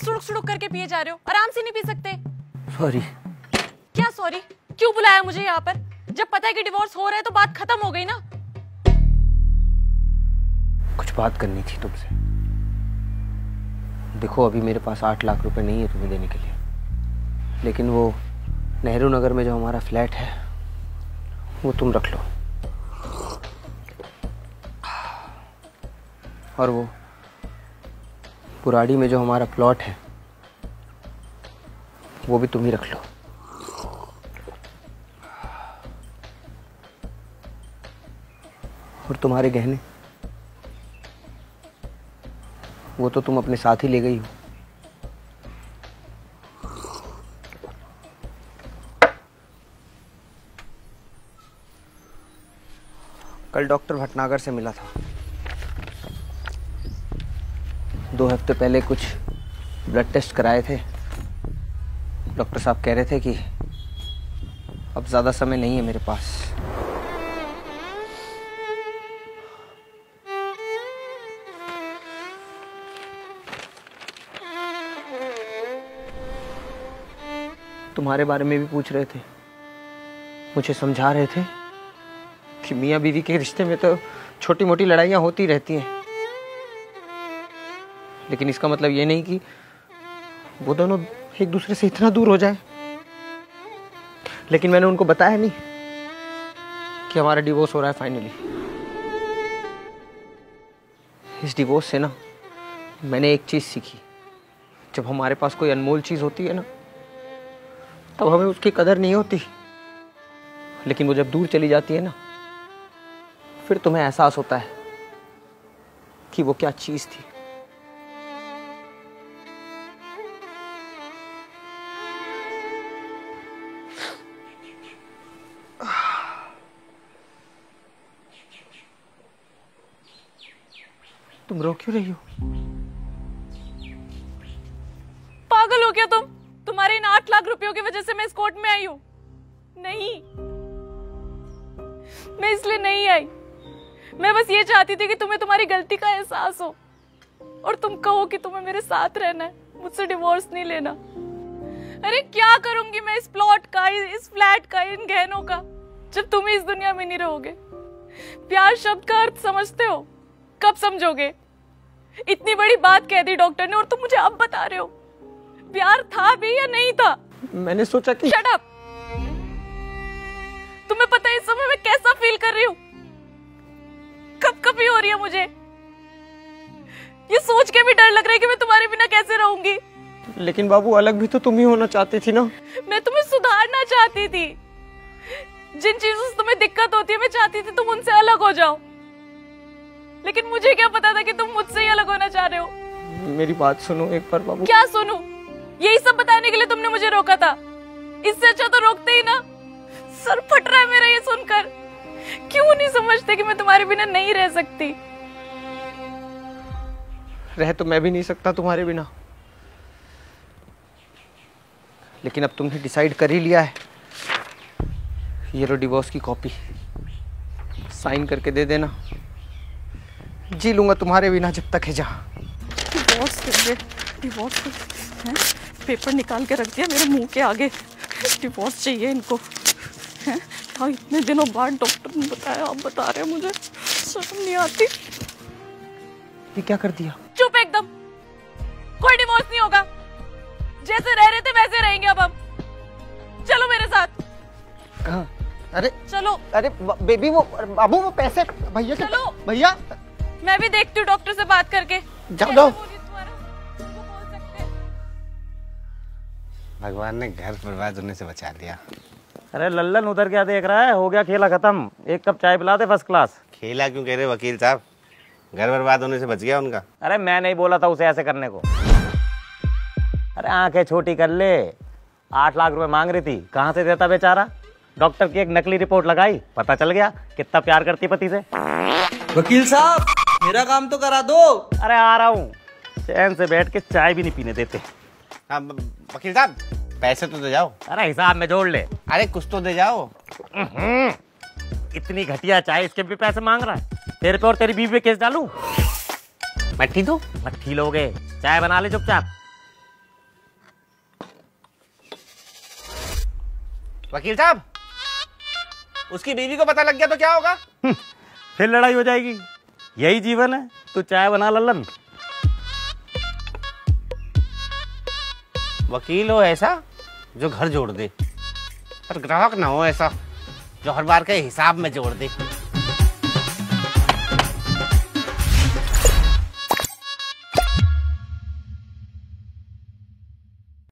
सुड़ुक सुड़ुक करके पिए जा रहे हो? आराम से नहीं पी सकते? सॉरी। क्या सॉरी? क्यों बुलाया मुझे यहाँ पर? जब पता है कि डिवोर्स हो रहा है तो बात खत्म हो गई ना। कुछ बात करनी थी तुमसे। देखो अभी मेरे पास 8 लाख रुपए नहीं है तुम्हें देने के लिए, लेकिन वो नेहरू नगर में जो हमारा फ्लैट है वो तुम रख लो, और वो पुराड़ी में जो हमारा प्लॉट है वो भी तुम ही रख लो। और तुम्हारे गहने वो तो तुम अपने साथ ही ले गई हो। कल डॉक्टर भटनागर से मिला था। 2 हफ्ते पहले कुछ ब्लड टेस्ट कराए थे। डॉक्टर साहब कह रहे थे कि अब ज्यादा समय नहीं है मेरे पास। तुम्हारे बारे में भी पूछ रहे थे, मुझे समझा रहे थे कि मियाँ बीवी के रिश्ते में तो छोटी मोटी लड़ाइयाँ होती रहती हैं, लेकिन इसका मतलब ये नहीं कि वो दोनों एक दूसरे से इतना दूर हो जाए। लेकिन मैंने उनको बताया नहीं कि हमारा डिवोर्स हो रहा है फाइनली। इस डिवोर्स से ना मैंने एक चीज सीखी, जब हमारे पास कोई अनमोल चीज होती है ना तब हमें उसकी कदर नहीं होती, लेकिन वो जब दूर चली जाती है ना फिर तुम्हें एहसास होता है कि वो क्या चीज थी। तुम रो क्यों रही हो? पागल हो क्या तुम? तुम्हारे इन 8 लाख रुपयों की वजह से मैं इस कोर्ट में आई हूं? नहीं, मैं इसलिए नहीं आई। मैं बस ये चाहती थी कि तुम्हें तुम्हारी गलती का एहसास हो और तुम कहो कि तुम्हें मेरे साथ रहना है, मुझसे डिवोर्स नहीं लेना। अरे क्या करूंगी मैं इस प्लॉट का, इस फ्लैट का, इन गहनों का, जब तुम इस दुनिया में नहीं रहोगे? प्यार शब्द का अर्थ समझते हो? कब समझोगे? इतनी बड़ी बात कह दी डॉक्टर ने और तुम मुझे अब बता रहे हो प्यार था भी या नहीं था? मैंने सोचा कि शट अप। तुम्हें पता है इस समय मैं कैसा फील कर रही हूँ? कभी हो रही है मुझे। ये सोच के भी डर लग रहा है कि मैं तुम्हारे बिना कैसे रहूंगी। लेकिन बाबू अलग भी तो तुम ही होना चाहती थी ना। मैं तुम्हें सुधारना चाहती थी। जिन चीजों से तुम्हें दिक्कत होती है मैं चाहती थी तुम उनसे अलग हो जाओ, लेकिन मुझे क्या पता था कि तुम मुझसे ही अलग होना चाह रहे हो। मेरी बात सुनो एक बार बाबू। क्या सुनूं? यही सब बताने के लिए तुमने मुझे रोका था। इससे अच्छा तो रोकते ही ना। सर फट रहा है मेरा ये सुनकर। क्यों नहीं समझते कि मैं तुम्हारे बिना नहीं रह सकती? रह तो मैं भी नहीं सकता तुम्हारे बिना, लेकिन अब तुमने डिसाइड कर ही लिया है। ये लो डिवोर्स की कॉपी, साइन करके दे देना। जी लूंगा तुम्हारे बिना जब तक है जहाँ। डिवोर्स हैं? पेपर निकाल के रख दिया मेरे मुंह के आगे। डिवोर्स चाहिए इनको हैं? हाँ, इतने दिनों बाद डॉक्टर ने बताया, अब बता रहे हैं मुझे। शर्म नहीं आती। ये क्या कर दिया? चुप एकदम। कोई डिवोर्स नहीं होगा। जैसे रह रहे थे वैसे रहेंगे अब हम। चलो मेरे साथ। कहाँ? अरे चलो। अरे बेबी वो बाबू वो पैसे भैया। चलो भैया। मैं भी देखती हूँ डॉक्टर से बात करके। जाओ जाओ। भगवान ने घर बर्बाद होने से बचा लिया। अरे लल्लन उधर क्या देख रहा है? हो गया खेला खत्म। एक कप चाय पिला दे फर्स्ट क्लास। खेला क्यों कह रहे वकील साहब? घर बर्बाद होने से बच गया उनका। अरे मैं नहीं बोला था उसे ऐसे करने को। अरे आंखें छोटी कर ले। 8 लाख रुपए मांग रही थी, कहाँ से देता बेचारा? डॉक्टर की एक नकली रिपोर्ट लगाई, पता चल गया कितना प्यार करती पति से। वकील साहब मेरा काम तो करा दो। अरे आ रहा हूँ। चैन से बैठ के चाय भी नहीं पीने देते। हाँ वकील साहब पैसे तो दे जाओ। अरे हिसाब में जोड़ ले। अरे कुछ तो दे जाओ। इतनी घटिया चाय, इसके भी पैसे मांग रहा है? तेरे पे और तेरी बीवी पे केस डालूं? मट्टी दो। मट्ठी लोगे, चाय बना ले चुपचाप। वकील साहब, उसकी बीवी को पता लग गया तो क्या होगा? फिर लड़ाई हो जाएगी। यही जीवन है। तू चाय बना लल्लन। वकील हो ऐसा जो घर जोड़ दे, पर ग्राहक ना हो ऐसा जो हर बार के हिसाब में जोड़ दे।